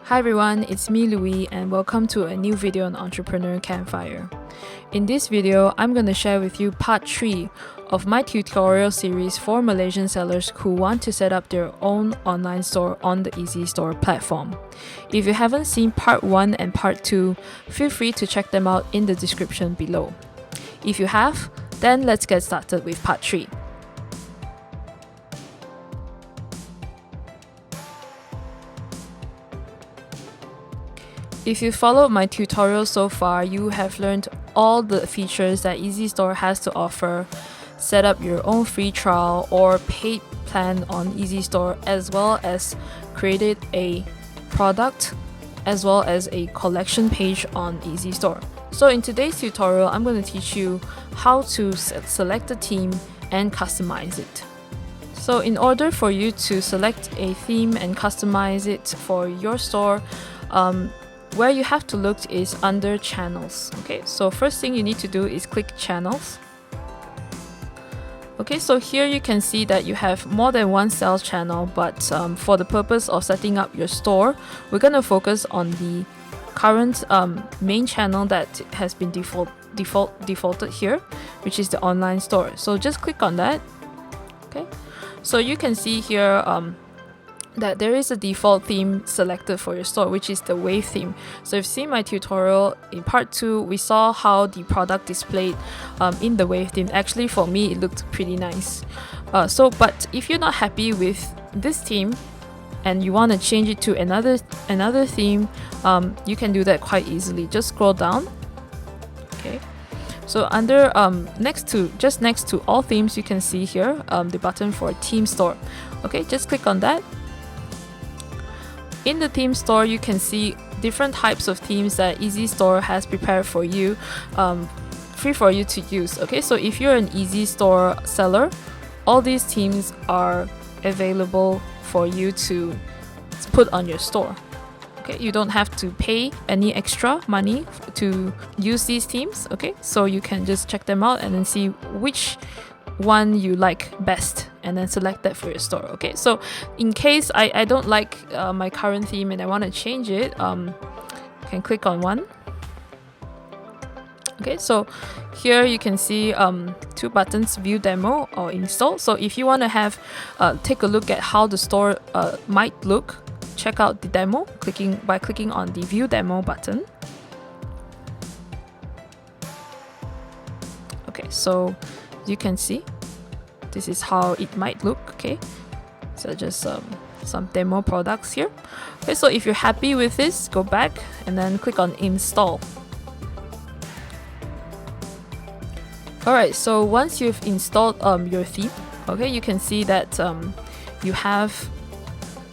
Hi everyone, it's me Louis and welcome to a new video on Entrepreneur Campfire. In this video, I'm going to share with you part 3 of my tutorial series for Malaysian sellers who want to set up their own online store on the EasyStore platform. If you haven't seen part 1 and part 2, feel free to check them out in the description below. If you have, then let's get started with part 3. If you followed my tutorial so far, you have learned all the features that EasyStore has to offer, set up your own free trial or paid plan on EasyStore, as well as created a product as well as a collection page on EasyStore. So in today's tutorial, I'm going to teach you how to select a theme and customize it. So in order for you to select a theme and customize it for your store, where you have to look is under channels. Okay, so first thing you need to do is click channels. Okay, so here you can see that you have more than one sales channel, but for the purpose of setting up your store, we're going to focus on the current main channel that has been defaulted here, which is the online store. So just click on that. Okay, so you can see here that there is a default theme selected for your store, which is the wave theme. So if you've seen my tutorial in part 2, we saw how the product displayed in the wave theme. Actually, for me, it looked pretty nice. But if you're not happy with this theme and you want to change it to another theme, you can do that quite easily. Just scroll down. Okay. So under next to all themes, you can see here the button for theme store. Okay, just click on that. In the theme store, you can see different types of themes that EasyStore has prepared for you, free for you to use. Okay, so if you're an EasyStore seller, all these themes are available for you to put on your store. Okay, you don't have to pay any extra money to use these themes. Okay, so you can just check them out and then see which one you like best and then select that for your store. Okay, so in case I don't like my current theme and I want to change it, you can click on one. Okay, so here you can see two buttons, view demo or install. So if you want to have take a look at how the store might look, check out the demo by clicking on the view demo button. Okay, so you can see this is how it might look. Okay, so just some demo products here. Okay, so if you're happy with this, go back and then click on install. Alright, so once you've installed your theme, okay, you can see that you have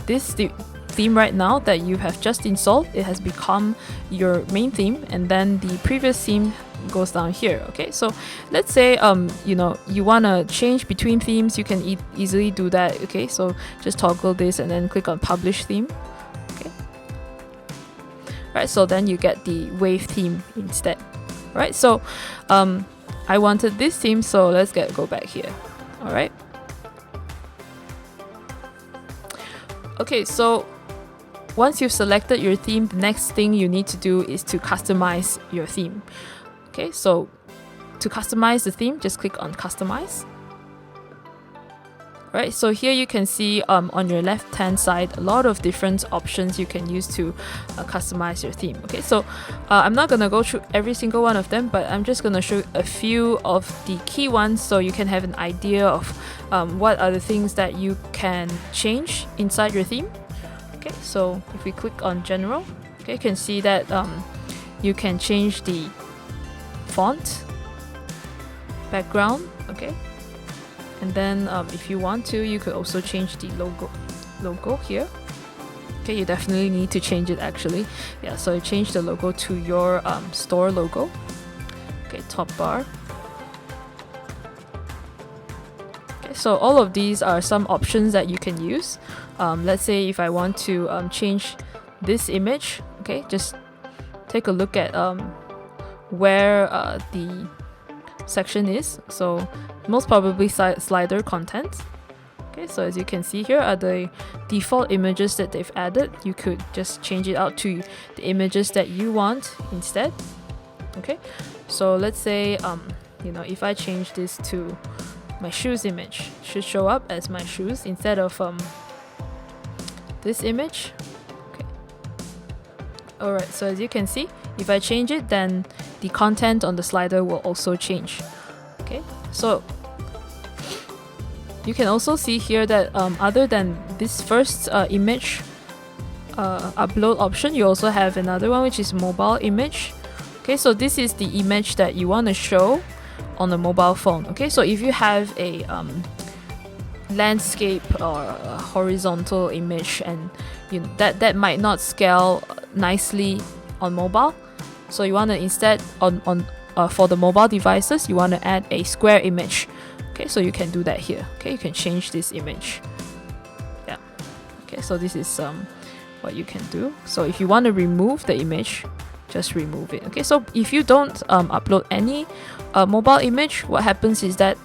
this theme right now that you have just installed. It has become your main theme, and then the previous theme goes down here. Okay, so let's say you want to change between themes, you can easily do that. Okay, so just toggle this and then click on publish theme. Okay, right, so then you get the wave theme instead. Right, so I wanted this theme, so let's go back here. All right, okay, so once you've selected your theme, the next thing you need to do is to customize your theme. Okay, so to customize the theme, just click on Customize. Right, so here you can see on your left hand side a lot of different options you can use to customize your theme. Okay, so I'm not gonna go through every single one of them, but I'm just gonna show a few of the key ones so you can have an idea of what are the things that you can change inside your theme. Okay, so if we click on General, okay, you can see that you can change the font, background, okay, and then if you want to, you could also change the logo here. Okay, you definitely need to change it actually. Yeah, so you change the logo to your store logo. Okay, top bar. Okay, so all of these are some options that you can use. Let's say if I want to change this image, okay, just take a look at where the section is. So most probably slider content. Okay, so as you can see, here are the default images that they've added. You could just change it out to the images that you want instead. Okay, so let's say if I change this to my shoes image, it should show up as my shoes instead of this image. Okay. Alright, so as you can see, if I change it, then the content on the slider will also change. Okay, so you can also see here that other than this first image upload option, you also have another one, which is mobile image. Okay, so this is the image that you want to show on a mobile phone. Okay, so if you have a landscape or a horizontal image, and that might not scale nicely on mobile, so you want to instead for the mobile devices, you want to add a square image. Okay, so you can do that here. Okay, you can change this image. Yeah. Okay, so this is what you can do. So if you want to remove the image, just remove it. Okay, so if you don't upload any mobile image, what happens is that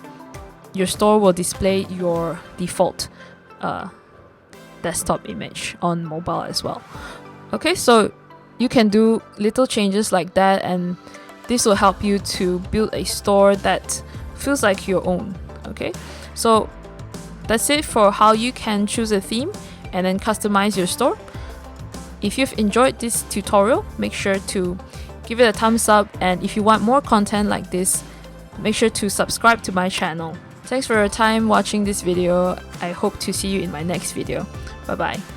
your store will display your default desktop image on mobile as well. Okay, so you can do little changes like that, and this will help you to build a store that feels like your own. Okay, so that's it for how you can choose a theme and then customize your store. If you've enjoyed this tutorial, make sure to give it a thumbs up, and if you want more content like this, make sure to subscribe to my channel. Thanks for your time watching this video. I hope to see you in my next video. Bye bye.